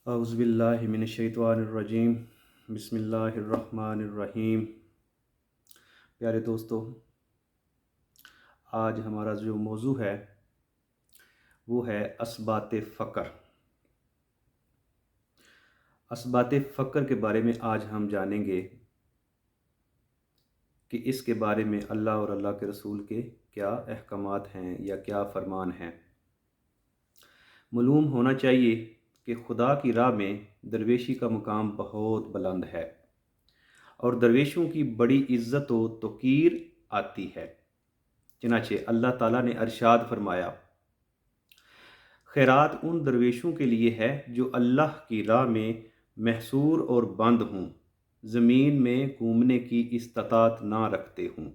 अऊज़ुबिल्लाहि मिनश्शैतानिर्रजीम बिस्मिल्लाहिर्रहमानिर्रहीम। प्यारे दोस्तों, आज हमारा जो मौजू है वो है असबात फ़क्र। असबात फ़क्र के बारे में आज हम जानेंगे कि इसके बारे में अल्लाह और अल्लाह के रसूल के क्या अहकामात हैं या क्या फ़रमान हैं। मालूम होना चाहिए कि खुदा की राह में दरवेशी का मुकाम बहुत बुलंद है और दरवेशों की बड़ी इज़्ज़त व तौक़ीर आती है। चनाचे अल्लाह ताला ने अरशाद फरमाया, खैरात उन दरवेशों के लिए है जो अल्लाह की राह में महसूर और बंद हों, ज़मीन में घूमने की इस्तात ना रखते हों।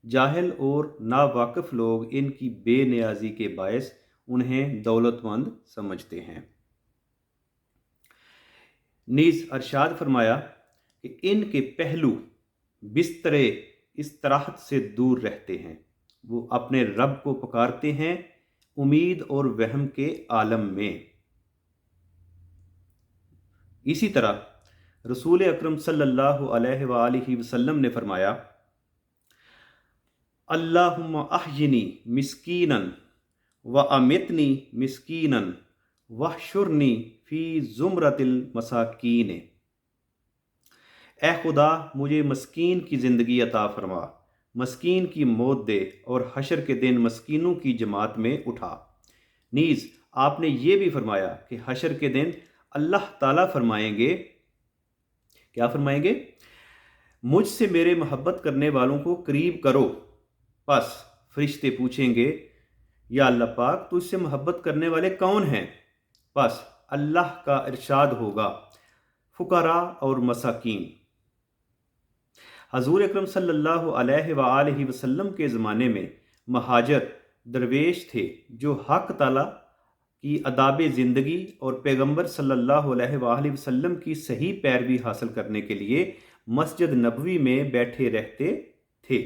जाहिल और नावाकिफ़ लोग इनकी बेनियाजी के बायस उन्हें दौलतमंद समझते हैं। नीज़ अरशाद फरमाया कि इनके पहलू बिस्तरे इस्तराहत से दूर रहते हैं। वो अपने रब को पुकारते हैं उम्मीद और वहम के आलम में। इसी तरह रसूल अकरम सल्लल्लाहु अलैहि वसल्लम ने फरमाया, अल्लाहुम्मा अहयिनी मिस्कीनन व अमितनी मिस्कीनन वहशुरनी फ़ी ज़ुमरतिल मसाकीन। ए खुदा, मुझे मस्कीन की ज़िंदगी अता फरमा, मस्कीन की मौत दे और हशर के दिन मस्कीनों की जमात में उठा। नीज़ आपने ये भी फरमाया कि हशर के दिन अल्लाह ताला फरमाएंगे, क्या फरमाएंगे? मुझसे मेरे मोहब्बत करने वालों को करीब करो। बस फरिश्ते पूछेंगे, या अल्लाह पाक, तुझसे मोहब्बत करने वाले कौन हैं? बस अल्लाह का इरशाद होगा, फुकरा और मसाकीन। हजूर अकरम सल्लल्लाहु अलैहि वसल्लम के ज़माने में महाजर दरवेश थे जो हक ताला की अदाब ज़िंदगी और पैगम्बर सल्लल्लाहु अलैहि वसल्लम की सही पैरवी हासिल करने के लिए मस्जिद नबवी में बैठे रहते थे।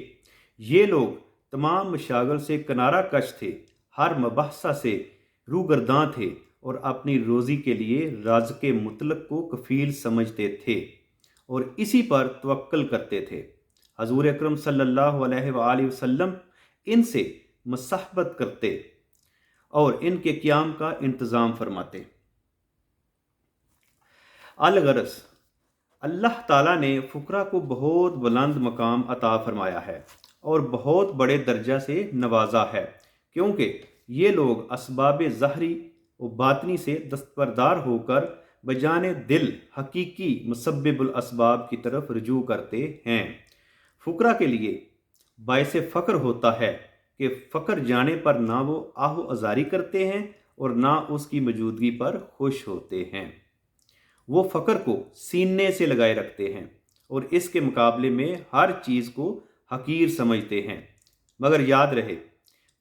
ये लोग तमाम मशागल से किनारा कश थे, हर मबहसा से रूगर्दां थे और अपनी रोज़ी के लिए राज़क़े मुतलक को कफ़ील समझते थे और इसी पर तवक्कल करते थे। हजूर अकरम सल्लल्लाहु अलैहि वसल्लम इनसे मुसाहबत करते और इनके क़याम का इंतज़ाम फरमाते। अलगरस अल्लाह ताला ने फ़ुकरा को बहुत बुलंद मकाम अता फरमाया है और बहुत बड़े दर्जा से नवाजा है, क्योंकि ये लोग असबाब ज़ाहरी व बातनी से दस्तबरदार होकर बजाने दिल हकीकी मुसब्बिबुल असबाब की तरफ रुजू करते हैं। फ़ुकरा के लिए बायस फ़क्र होता है कि फ़क्र जाने पर ना वो आहो अजारी करते हैं और ना उसकी मौजूदगी पर खुश होते हैं। वो फ़क्र को सीने से लगाए रखते हैं और इसके मुकाबले में हर चीज़ को हकीर समझते हैं। मगर याद रहे,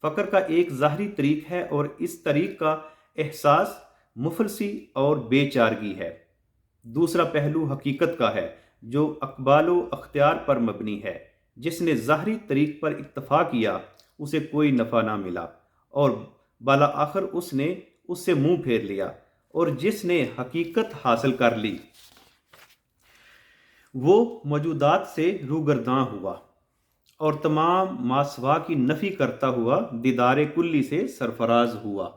फ़क्र का एक ज़ाहरी तरीक़ है और इस तरीक़ का एहसास मुफलसी और बेचारगी है। दूसरा पहलू हकीकत का है जो अक़बालो अख्तियार पर मबनी है। जिसने ज़ाहरी तरीक़ पर इत्तफ़ा किया उसे कोई नफ़ा ना मिला और बाला आखिर उसने उससे मुँह फेर लिया, और जिसने हकीकत हासिल कर ली वो मौजूदात से रूगर्दां हुआ और तमाम मासवा की नफ़ी करता हुआ दीदार कुल्ली से सरफराज हुआ।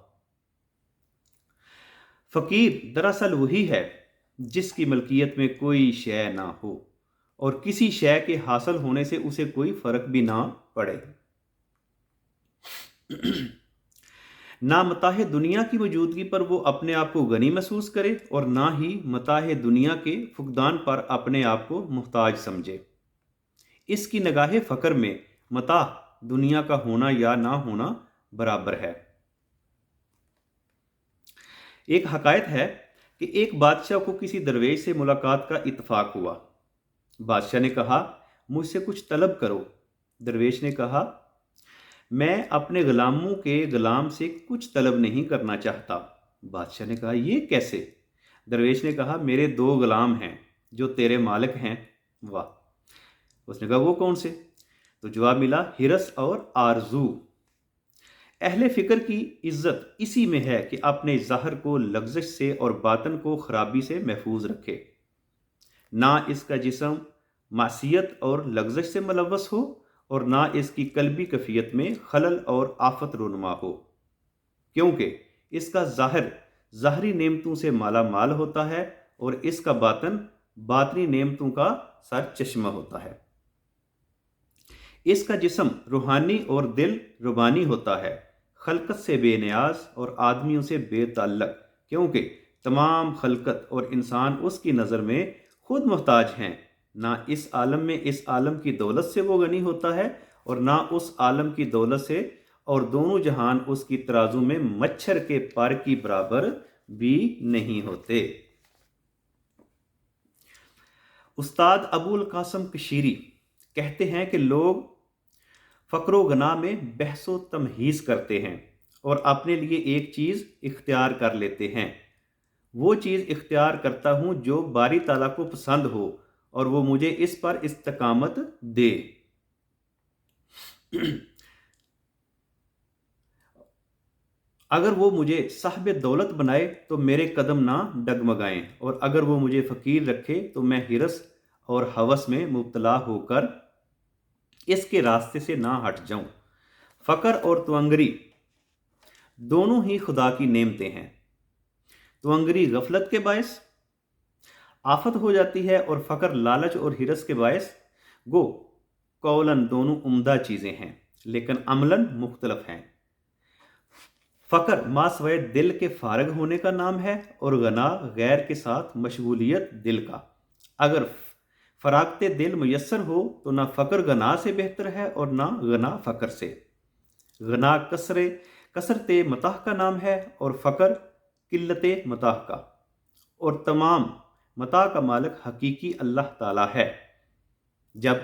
फ़कीर दरअसल वही है जिसकी मलकियत में कोई शय ना हो और किसी शय के हासिल होने से उसे कोई फ़र्क भी ना पड़े। ना मताह दुनिया की मौजूदगी पर वो अपने आप को गनी महसूस करे और ना ही मताह दुनिया के फुकदान पर अपने आप को मुहताज समझे। इसकी निगाह फ़क्र में मताह दुनिया का होना या ना होना बराबर है। एक हकायत है कि एक बादशाह को किसी दरवेश से मुलाकात का इत्तफाक हुआ। बादशाह ने कहा, मुझसे कुछ तलब करो। दरवेश ने कहा, मैं अपने ग़ुलामों के ग़ुलाम से कुछ तलब नहीं करना चाहता। बादशाह ने कहा, ये कैसे? दरवेश ने कहा, मेरे दो ग़ुलाम हैं जो तेरे मालिक हैं। वाह। उसने कहा, वो कौन से? तो जवाब मिला, हिरस और आरजू। اہل فکر کی عزت اسی میں ہے کہ اپنے ظاہر کو لغزش سے اور باطن کو خرابی سے محفوظ رکھے، نہ اس کا جسم معصیت اور لغزش سے ملوث ہو اور نہ اس کی قلبی کیفیت میں خلل اور آفت رونما ہو، کیونکہ اس کا ظاہر ظاہری نعمتوں سے مالا مال ہوتا ہے اور اس کا باطن باطنی نعمتوں کا سر چشمہ ہوتا ہے۔ اس کا جسم روحانی اور دل روبانی ہوتا ہے، خلقت سے بے نیاز اور آدمیوں سے بے تعلق، کیونکہ تمام خلقت اور انسان اس کی نظر میں خود محتاج ہیں، نہ اس عالم میں اس عالم کی دولت سے وہ غنی ہوتا ہے اور نہ اس عالم کی دولت سے، اور دونوں جہان اس کی ترازو میں مچھر کے پر کی برابر بھی نہیں ہوتے۔ استاد ابو القاسم کشیری کہتے ہیں کہ لوگ فقر و غنا میں بحث و تمہیز کرتے ہیں اور اپنے لیے ایک چیز اختیار کر لیتے ہیں۔ وہ چیز اختیار کرتا ہوں جو باری تعالیٰ کو پسند ہو اور وہ مجھے اس پر استقامت دے۔ اگر وہ مجھے صاحب دولت بنائے تو میرے قدم نہ ڈگمگائیں، اور اگر وہ مجھے فقیر رکھے تو میں ہرس اور ہوس میں مبتلا ہو کر اس کے راستے سے نہ ہٹ جاؤں۔ فقر اور توانگری دونوں ہی خدا کی نعمتیں ہیں۔ توانگری غفلت کے باعث آفت ہو جاتی ہے اور فقر لالچ اور ہرس کے باعث گو قولاً دونوں عمدہ چیزیں ہیں لیکن عملاً مختلف ہیں۔ فقر ماسوائے دل کے فارغ ہونے کا نام ہے اور غنا غیر کے ساتھ مشغولیت دل کا۔ اگر فراغت دل میسر ہو تو نہ فقر غنا سے بہتر ہے اور نہ غنا فقر سے۔ غنا کثرت متاع کا نام ہے اور فقر قلت متاع کا، اور تمام متاع کا مالک حقیقی اللہ تعالیٰ ہے۔ جب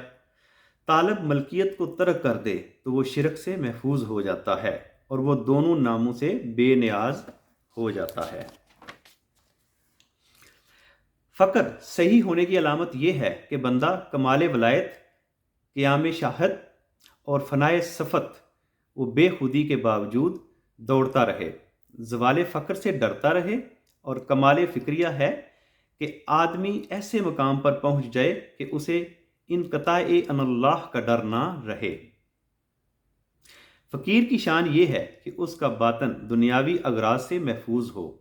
طالب ملکیت کو ترک کر دے تو وہ شرک سے محفوظ ہو جاتا ہے اور وہ دونوں ناموں سے بے نیاز ہو جاتا ہے۔ فقر صحیح ہونے کی علامت یہ ہے کہ بندہ کمال ولایت، قیام شاہد اور فنائے صفت و بے خودی کے باوجود دوڑتا رہے، زوال فقر سے ڈرتا رہے، اور کمال فکریہ ہے کہ آدمی ایسے مقام پر پہنچ جائے کہ اسے انقطاع عن اللہ کا ڈر نہ رہے۔ فقیر کی شان یہ ہے کہ اس کا باطن دنیاوی اغراض سے محفوظ ہو،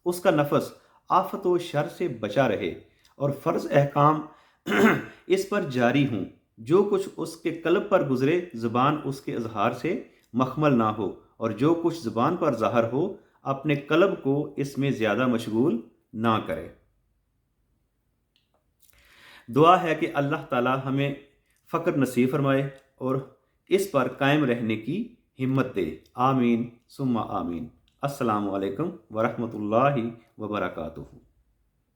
اس کا نفس آفت و شر سے بچا رہے اور فرض احکام اس پر جاری ہوں، جو کچھ اس کے قلب پر گزرے زبان اس کے اظہار سے مخمل نہ ہو، اور جو کچھ زبان پر ظاہر ہو اپنے قلب کو اس میں زیادہ مشغول نہ کرے۔ دعا ہے کہ اللہ تعالی ہمیں فقر نصیب فرمائے اور اس پر قائم رہنے کی ہمت دے، آمین ثم آمین۔ السلام علیکم ورحمۃ اللہ وبرکاتہ۔